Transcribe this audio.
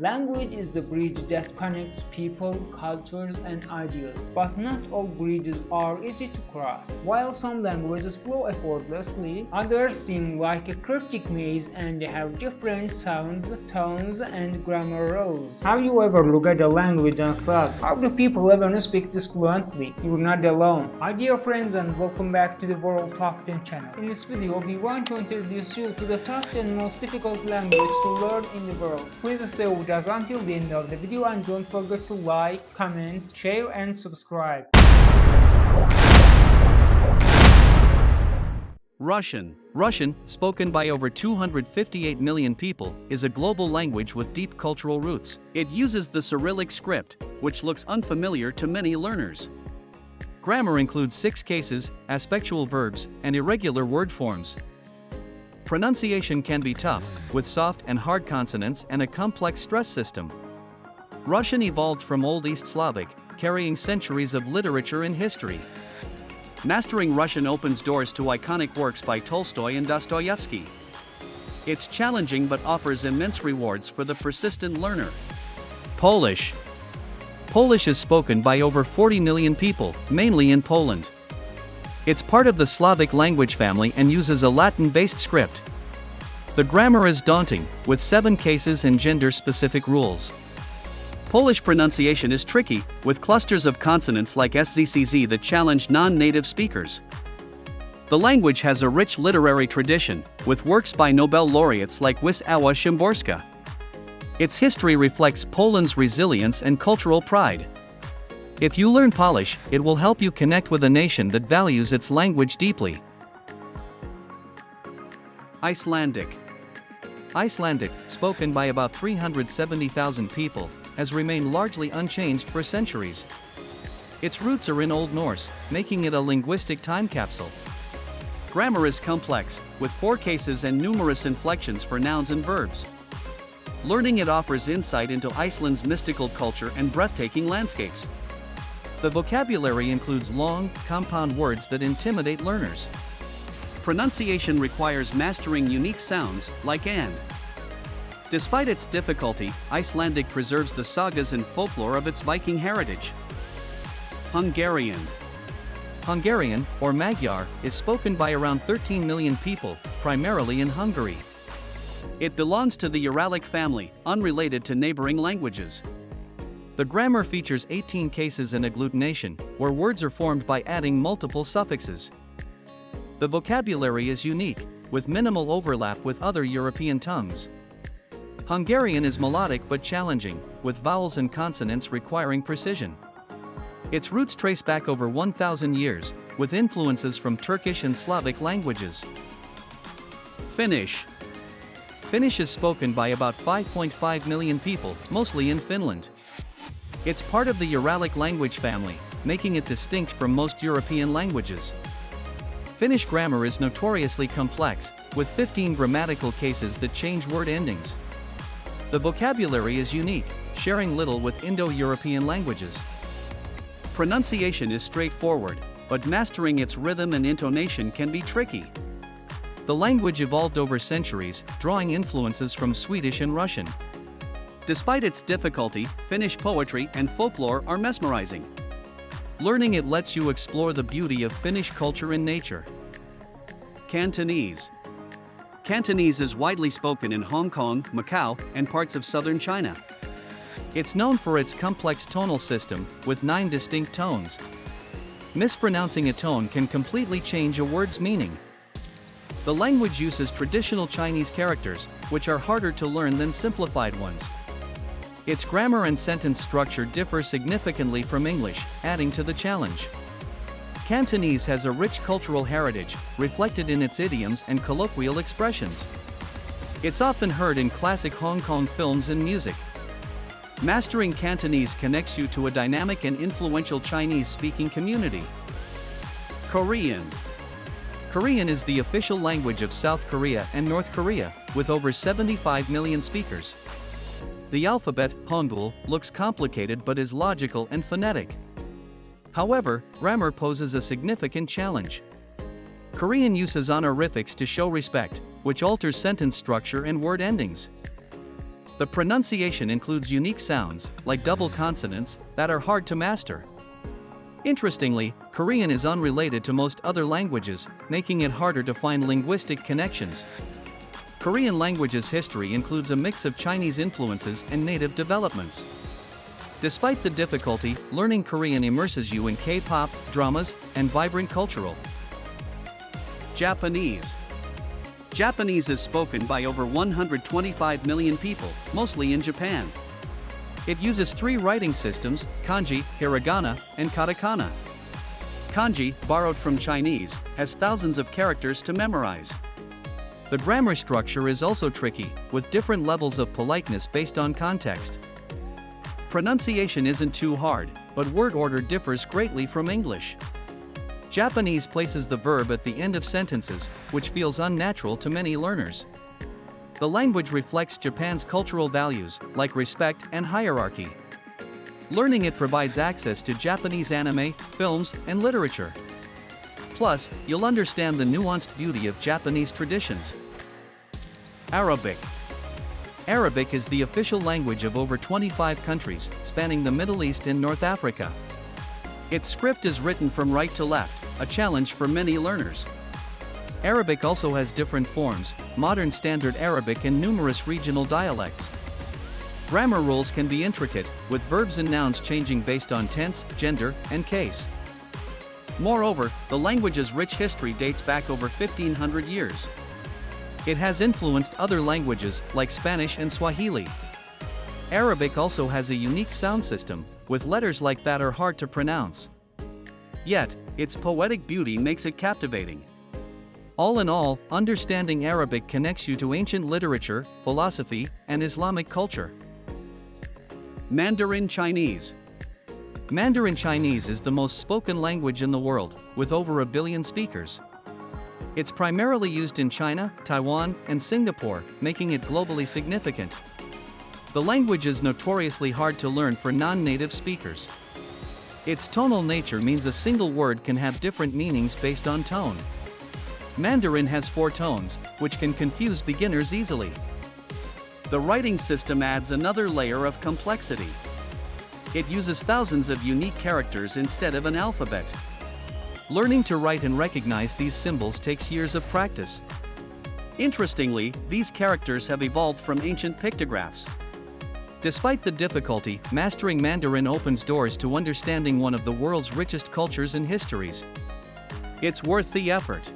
Language is the bridge that connects people, cultures, and ideas. But not all bridges are easy to cross. While some languages flow effortlessly, others seem like a cryptic maze and they have different sounds, tones, and grammar rules. Have you ever looked at a language and thought, how do people even speak this fluently? You're not alone. Hi dear friends and welcome back to the World Top 10 channel. In this video, we want to introduce you to the top 10 most difficult language to learn in the world. Please stay with us until the end of the video and don't forget to like, comment, share and subscribe. Russian. Russian, spoken by over 258 million people, is a global language with deep cultural roots. It uses the Cyrillic script, which looks unfamiliar to many learners. Grammar includes 6 cases, aspectual verbs, and irregular word forms. Pronunciation can be tough, with soft and hard consonants and a complex stress system. Russian evolved from Old East Slavic, carrying centuries of literature and history. Mastering Russian opens doors to iconic works by Tolstoy and Dostoevsky. It's challenging but offers immense rewards for the persistent learner. Polish. Polish is spoken by over 40 million people, mainly in Poland. It's part of the Slavic language family and uses a Latin-based script. The grammar is daunting, with 7 cases and gender-specific rules. Polish pronunciation is tricky, with clusters of consonants like SZCZ that challenge non-native speakers. The language has a rich literary tradition, with works by Nobel laureates like Wisława Szymborska. Its history reflects Poland's resilience and cultural pride. If you learn Polish, it will help you connect with a nation that values its language deeply. Icelandic. Icelandic, spoken by about 370,000 people, has remained largely unchanged for centuries. Its roots are in Old Norse, making it a linguistic time capsule. Grammar is complex, with 4 cases and numerous inflections for nouns and verbs. Learning it offers insight into Iceland's mystical culture and breathtaking landscapes. The vocabulary includes long, compound words that intimidate learners. Pronunciation requires mastering unique sounds, like and. Despite its difficulty, Icelandic preserves the sagas and folklore of its Viking heritage. Hungarian. Hungarian, or Magyar, is spoken by around 13 million people, primarily in Hungary. It belongs to the Uralic family, unrelated to neighboring languages. The grammar features 18 cases and agglutination, where words are formed by adding multiple suffixes. The vocabulary is unique, with minimal overlap with other European tongues. Hungarian is melodic but challenging, with vowels and consonants requiring precision. Its roots trace back over 1,000 years, with influences from Turkish and Slavic languages. Finnish. Finnish is spoken by about 5.5 million people, mostly in Finland. It's part of the Uralic language family, making it distinct from most European languages. Finnish grammar is notoriously complex, with 15 grammatical cases that change word endings. The vocabulary is unique, sharing little with Indo-European languages. Pronunciation is straightforward, but mastering its rhythm and intonation can be tricky. The language evolved over centuries, drawing influences from Swedish and Russian. Despite its difficulty, Finnish poetry and folklore are mesmerizing. Learning it lets you explore the beauty of Finnish culture and nature. Cantonese. Cantonese is widely spoken in Hong Kong, Macau, and parts of southern China. It's known for its complex tonal system, with 9 distinct tones. Mispronouncing a tone can completely change a word's meaning. The language uses traditional Chinese characters, which are harder to learn than simplified ones. Its grammar and sentence structure differ significantly from English, adding to the challenge. Cantonese has a rich cultural heritage, reflected in its idioms and colloquial expressions. It's often heard in classic Hong Kong films and music. Mastering Cantonese connects you to a dynamic and influential Chinese-speaking community. Korean. Korean is the official language of South Korea and North Korea, with over 75 million speakers. The alphabet, Hangul, looks complicated but is logical and phonetic. However, grammar poses a significant challenge. Korean uses honorifics to show respect, which alters sentence structure and word endings. The pronunciation includes unique sounds, like double consonants, that are hard to master. Interestingly, Korean is unrelated to most other languages, making it harder to find linguistic connections. Korean language's history includes a mix of Chinese influences and native developments. Despite the difficulty, learning Korean immerses you in K-pop, dramas, and vibrant cultural. Japanese. Japanese is spoken by over 125 million people, mostly in Japan. It uses 3 writing systems: kanji, hiragana, and katakana. Kanji, borrowed from Chinese, has thousands of characters to memorize. The grammar structure is also tricky, with different levels of politeness based on context. Pronunciation isn't too hard, but word order differs greatly from English. Japanese places the verb at the end of sentences, which feels unnatural to many learners. The language reflects Japan's cultural values, like respect and hierarchy. Learning it provides access to Japanese anime, films, and literature. Plus, you'll understand the nuanced beauty of Japanese traditions. Arabic. Arabic is the official language of over 25 countries, spanning the Middle East and North Africa. Its script is written from right to left, a challenge for many learners. Arabic also has different forms, modern Standard Arabic and numerous regional dialects. Grammar rules can be intricate, with verbs and nouns changing based on tense, gender, and case. Moreover, the language's rich history dates back over 1,500 years. It has influenced other languages, like Spanish and Swahili. Arabic also has a unique sound system, with letters like that are hard to pronounce. Yet, its poetic beauty makes it captivating. All in all, understanding Arabic connects you to ancient literature, philosophy, and Islamic culture. Mandarin Chinese. Mandarin Chinese is the most spoken language in the world, with over 1 billion speakers. It's primarily used in China, Taiwan, and Singapore, making it globally significant. The language is notoriously hard to learn for non-native speakers. Its tonal nature means a single word can have different meanings based on tone. Mandarin has 4 tones, which can confuse beginners easily. The writing system adds another layer of complexity. It uses thousands of unique characters instead of an alphabet. Learning to write and recognize these symbols takes years of practice. Interestingly, these characters have evolved from ancient pictographs. Despite the difficulty, mastering Mandarin opens doors to understanding one of the world's richest cultures and histories. It's worth the effort.